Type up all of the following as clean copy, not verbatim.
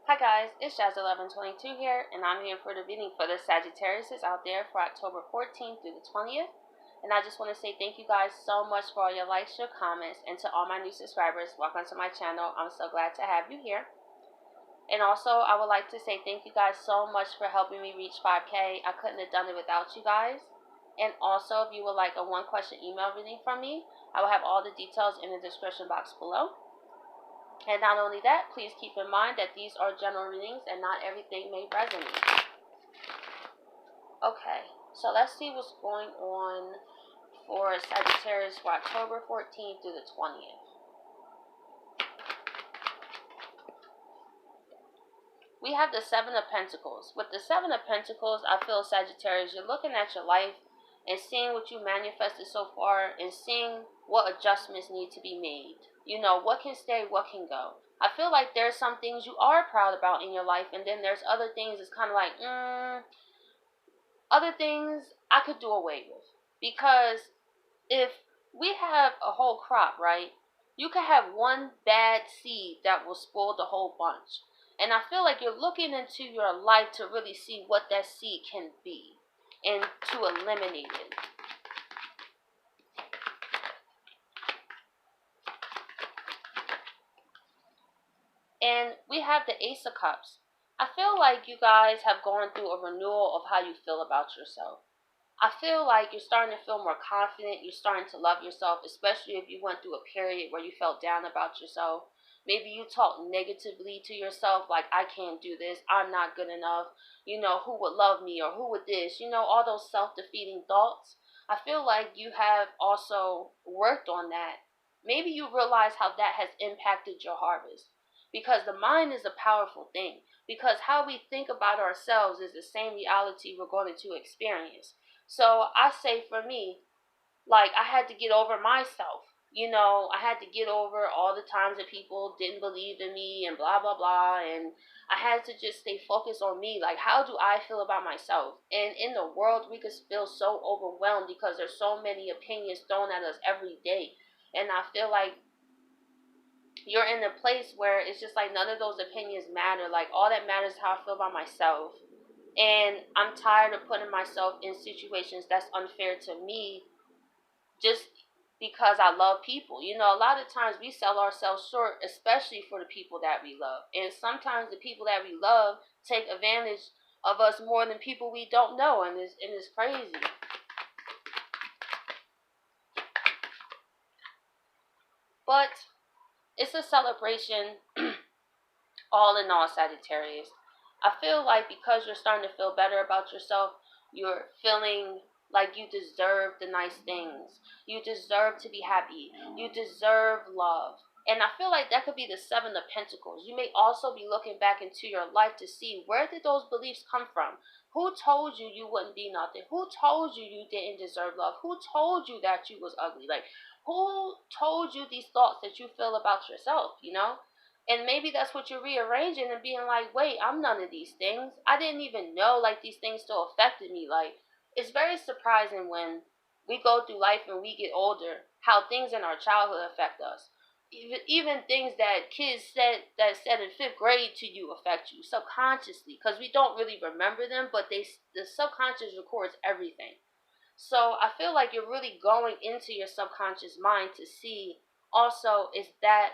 Hi guys, it's Jazz1122 here, and I'm here for the reading for the Sagittarius out there for October 14th through the 20th. And I just want to say thank you guys so much for all your likes, your comments, and to all my new subscribers. Welcome to my channel. I'm so glad to have you here. And also, I would like to say thank you guys so much for helping me reach 5K. I couldn't have done it without you guys. And also, if you would like a one-question email reading from me, I will have all the details in the description box below. And not only that, please keep in mind that these are general readings and not everything may resonate. Okay, so let's see what's going on for Sagittarius for October 14th through the 20th. We have the Seven of Pentacles. With the Seven of Pentacles, I feel Sagittarius, you're looking at your life and seeing what you manifested so far and seeing what adjustments need to be made. You know, what can stay, what can go. I feel like there's some things you are proud about in your life, and then there's other things it's kind of like, other things I could do away with. Because if we have a whole crop, right, you could have one bad seed that will spoil the whole bunch. And I feel like you're looking into your life to really see what that seed can be and to eliminate it. And we have the Ace of Cups. I feel like you guys have gone through a renewal of how you feel about yourself. I feel like you're starting to feel more confident. You're starting to love yourself, especially if you went through a period where you felt down about yourself. Maybe you talk negatively to yourself, like, I can't do this, I'm not good enough, you know, who would love me, or who would this, you know, all those self-defeating thoughts. I feel like you have also worked on that. Maybe you realize how that has impacted your harvest. Because the mind is a powerful thing. Because how we think about ourselves is the same reality we're going to experience. So I say for me, like, I had to get over myself. You know, I had to get over all the times that people didn't believe in me and blah, blah, blah. And I had to just stay focused on me. Like, how do I feel about myself? And in the world, we could feel so overwhelmed because there's so many opinions thrown at us every day. And I feel like you're in a place where it's just like none of those opinions matter. Like, all that matters is how I feel about myself. And I'm tired of putting myself in situations that's unfair to me just because I love people. You know, a lot of times we sell ourselves short, especially for the people that we love. And sometimes the people that we love take advantage of us more than people we don't know. And it's crazy. But it's a celebration, all in all, Sagittarius. I feel like because you're starting to feel better about yourself, you're feeling like you deserve the nice things. You deserve to be happy. You deserve love. And I feel like that could be the Seven of Pentacles. You may also be looking back into your life to see, where did those beliefs come from? Who told you you wouldn't be nothing? Who told you you didn't deserve love? Who told you that you was ugly? Like, who told you these thoughts that you feel about yourself, you know? And maybe that's what you're rearranging and being like, wait, I'm none of these things. I didn't even know, like, these things still affected me. Like, it's very surprising when we go through life and we get older, how things in our childhood affect us. Even things that kids said in fifth grade to you affect you subconsciously, because we don't really remember them, but the subconscious records everything. So I feel like you're really going into your subconscious mind to see also, is that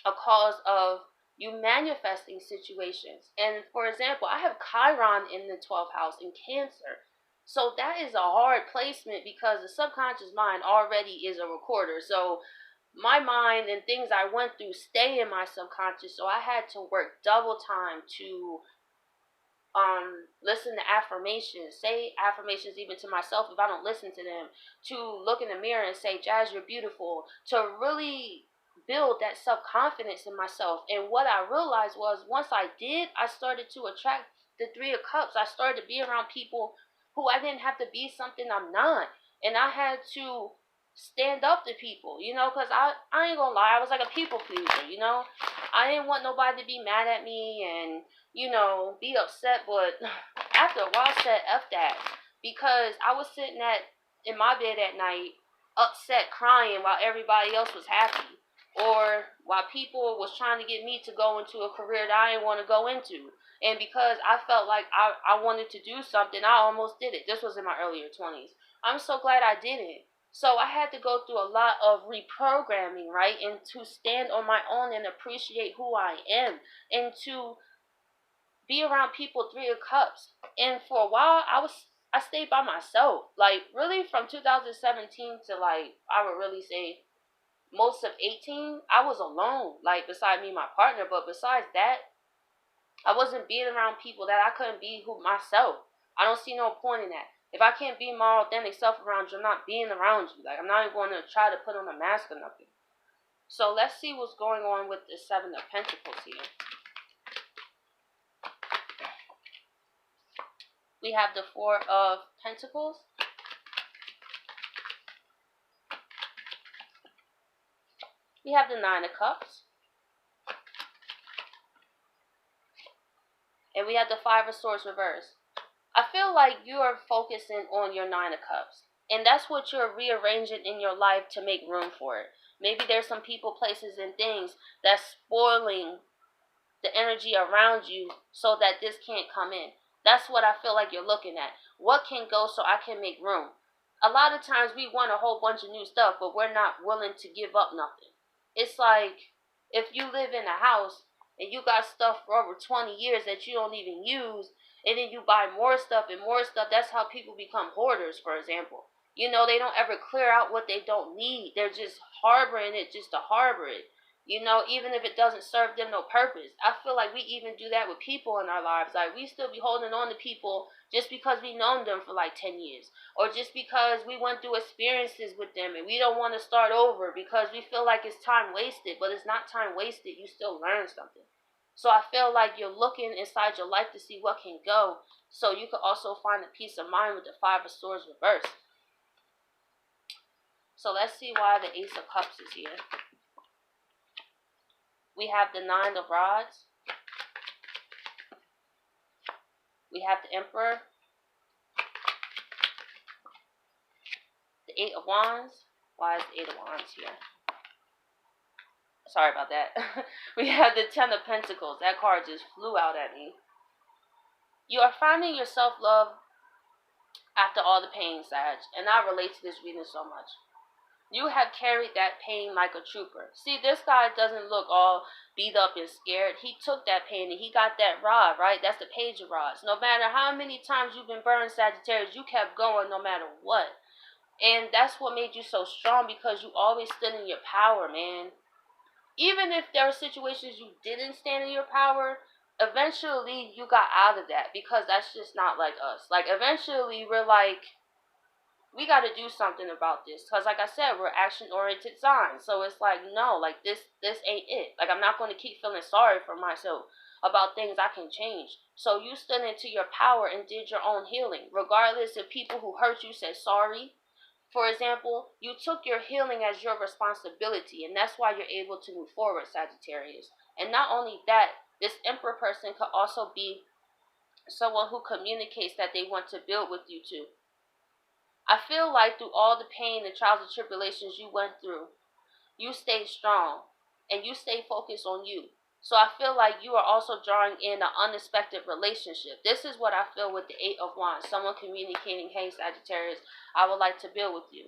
a cause of you manifesting situations. And for example, I have Chiron in the 12th house in Cancer. So that is a hard placement because the subconscious mind already is a recorder. So my mind and things I went through stay in my subconscious. So I had to work double time to listen to affirmations, say affirmations even to myself if I don't listen to them, to look in the mirror and say, Jazz, you're beautiful, to really build that self-confidence in myself. And what I realized was, once I did, I started to attract the Three of Cups. I started to be around people who I didn't have to be something I'm not. And I had to stand up to people, you know, because I ain't gonna lie, I was like a people pleaser, you know. I didn't want nobody to be mad at me and, you know, be upset. But after a while I said, F that. Because I was sitting in my bed at night, upset, crying while everybody else was happy. or while people was trying to get me to go into a career that I didn't want to go into. And because I felt like I wanted to do something, I almost did it. This was in my earlier 20s. I'm so glad I didn't. So I had to go through a lot of reprogramming, right? And to stand on my own and appreciate who I am, and to be around people 3 of Cups. And for a while, I stayed by myself. Like, really, from 2017 to, like, I would really say most of 18, I was alone, like, beside me and my partner. But besides that, I wasn't being around people that I couldn't be myself. I don't see no point in that. If I can't be my authentic self around you, I'm not being around you. Like, I'm not even going to try to put on a mask or nothing. So let's see what's going on with the 7 of Pentacles here. We have the 4 of Pentacles. We have the 9 of Cups. And we have the 5 of Swords reversed. I feel like you are focusing on your 9 of Cups. And that's what you're rearranging in your life to make room for it. Maybe there's some people, places, and things that's spoiling the energy around you so that this can't come in. That's what I feel like you're looking at. What can go so I can make room? A lot of times we want a whole bunch of new stuff, but we're not willing to give up nothing. It's like if you live in a house and you got stuff for over 20 years that you don't even use, and then you buy more stuff and more stuff. That's how people become hoarders, for example. You know, they don't ever clear out what they don't need. They're just harboring it just to harbor it. You know, even if it doesn't serve them no purpose. I feel like we even do that with people in our lives. Like, we still be holding on to people just because we known them for like 10 years. Or just because we went through experiences with them and we don't want to start over because we feel like it's time wasted. But it's not time wasted. You still learn something. So I feel like you're looking inside your life to see what can go. So you could also find a peace of mind with the 5 of Swords reversed. So let's see why the Ace of Cups is here. We have the 9 of Rods. We have the Emperor. The 8 of Wands. Why is the 8 of Wands here? Sorry about that. We have the 10 of Pentacles. That card just flew out at me. You are finding your self-love after all the pain, Sag. And I relate to this reading so much. You have carried that pain like a trooper. See, this guy doesn't look all beat up and scared. He took that pain and he got that rod, right? That's the Page of Rods. No matter how many times you've been burned, Sagittarius, you kept going no matter what. And that's what made you so strong, because you always stood in your power, man. Even if there were situations you didn't stand in your power, eventually you got out of that, because that's just not like us. Like, eventually we're like, we got to do something about this, because like I said, we're action-oriented signs. So it's like, no, like this ain't it. Like, I'm not going to keep feeling sorry for myself about things I can change. So you stood into your power and did your own healing, regardless if people who hurt you said sorry. For example, you took your healing as your responsibility, and that's why you're able to move forward, Sagittarius. And not only that, this Emperor person could also be someone who communicates that they want to build with you too. I feel like through all the pain and trials and tribulations you went through, you stayed strong and you stayed focused on you. So I feel like you are also drawing in an unexpected relationship. This is what I feel with the 8 of Wands. Someone communicating, hey, Sagittarius, I would like to build with you.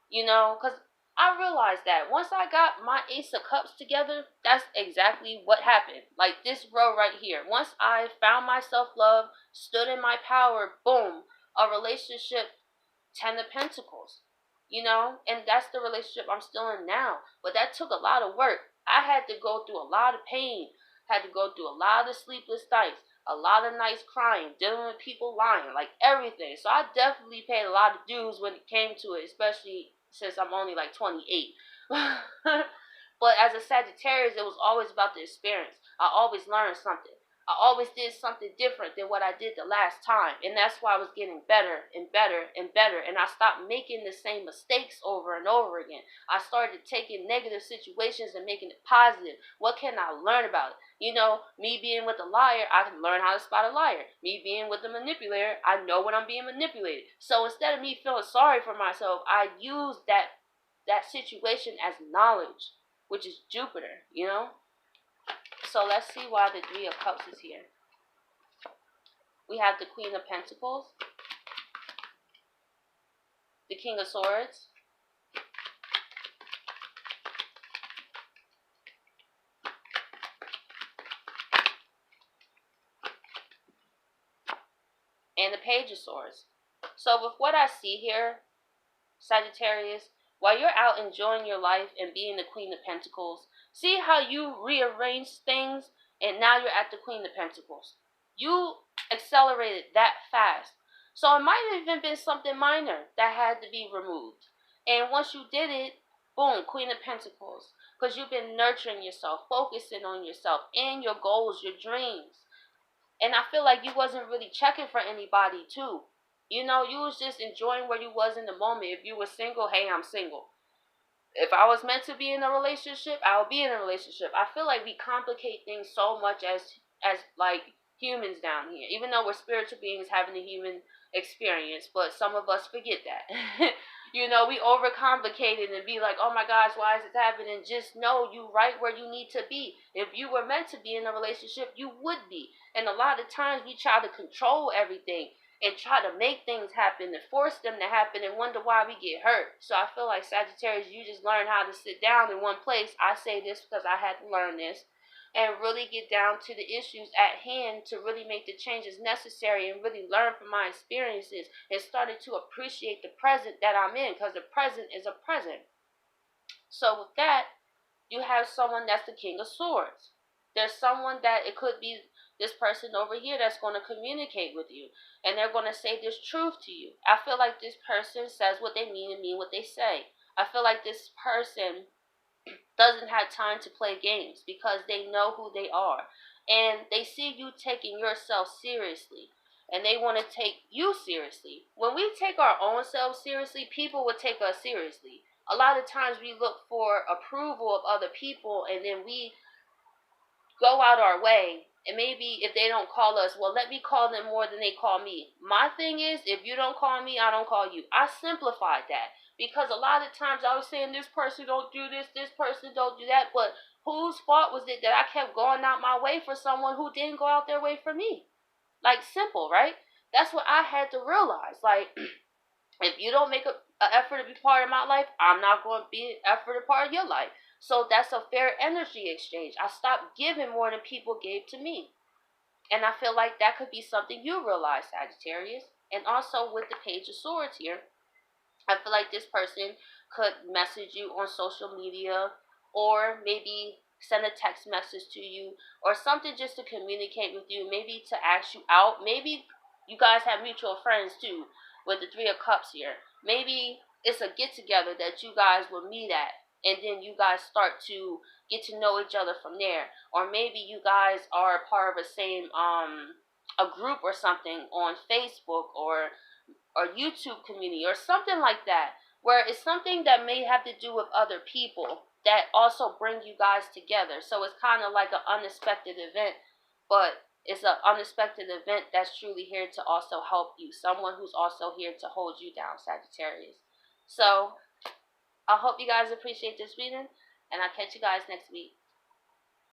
You know, because I realized that once I got my Ace of Cups together, that's exactly what happened. Like this row right here. Once I found my self-love, stood in my power, boom, a relationship, 10 of Pentacles. You know, and that's the relationship I'm still in now. But that took a lot of work. I had to go through a lot of pain. Had to go through a lot of sleepless nights. A lot of nights crying. Dealing with people lying. Like everything. So I definitely paid a lot of dues when it came to it. Especially since I'm only like 28. But as a Sagittarius, it was always about the experience. I always learned something. I always did something different than what I did the last time. And that's why I was getting better and better and better. And I stopped making the same mistakes over and over again. I started taking negative situations and making it positive. What can I learn about it? You know, me being with a liar, I can learn how to spot a liar. Me being with a manipulator, I know when I'm being manipulated. So instead of me feeling sorry for myself, I use that situation as knowledge. which is Jupiter, you know? So let's see why the Three of Cups is here. We have the Queen of Pentacles, the King of Swords, and the Page of Swords. So with what I see here, Sagittarius, while you're out enjoying your life and being the Queen of Pentacles, see how you rearrange things and now you're at the Queen of Pentacles. You accelerated that fast. So it might have even been something minor that had to be removed. And once you did it, boom, Queen of Pentacles. Because you've been nurturing yourself, focusing on yourself and your goals, your dreams. And I feel like you wasn't really checking for anybody too. You know, you was just enjoying where you was in the moment. If you were single, hey, I'm single. If I was meant to be in a relationship, I would be in a relationship. I feel like we complicate things so much as like humans down here. Even though we're spiritual beings having a human experience, but some of us forget that. You know, we overcomplicate it and be like, oh my gosh, why is it happening? Just know you right where you need to be. If you were meant to be in a relationship, you would be. And a lot of times we try to control everything and try to make things happen and force them to happen and wonder why we get hurt. So I feel like Sagittarius, you just learn how to sit down in one place. I say this because I had to learn this. And really get down to the issues at hand to really make the changes necessary and really learn from my experiences and started to appreciate the present that I'm in, because the present is a present. So with that, you have someone that's the King of Swords. There's someone that it could be this person over here that's going to communicate with you. And they're going to say this truth to you. I feel like this person says what they mean and mean what they say. I feel like this person doesn't have time to play games because they know who they are. And they see you taking yourself seriously. And they want to take you seriously. When we take our own selves seriously, people will take us seriously. A lot of times we look for approval of other people, and then we go out our way. And maybe if they don't call us, well, let me call them more than they call me. My thing is, if you don't call me, I don't call you. I simplified that. Because a lot of times I was saying this person don't do this person don't do that. But whose fault was it that I kept going out my way for someone who didn't go out their way for me? Like, simple, right? That's what I had to realize. Like, if you don't make an effort to be part of my life, I'm not going to be an effort to part of your life. So that's a fair energy exchange. I stopped giving more than people gave to me. And I feel like that could be something you realize, Sagittarius. And also with the Page of Swords here, I feel like this person could message you on social media, or maybe send a text message to you, or something just to communicate with you, maybe to ask you out. Maybe you guys have mutual friends too, with the Three of Cups here. Maybe it's a get together that you guys will meet at, and then you guys start to get to know each other from there. Or maybe you guys are part of the same a group or something on Facebook or YouTube community or something like that, where it's something that may have to do with other people that also bring you guys together. So it's kind of like an unexpected event, but it's an unexpected event that's truly here to also help you. Someone who's also here to hold you down, Sagittarius. So I hope you guys appreciate this reading, and I'll catch you guys next week.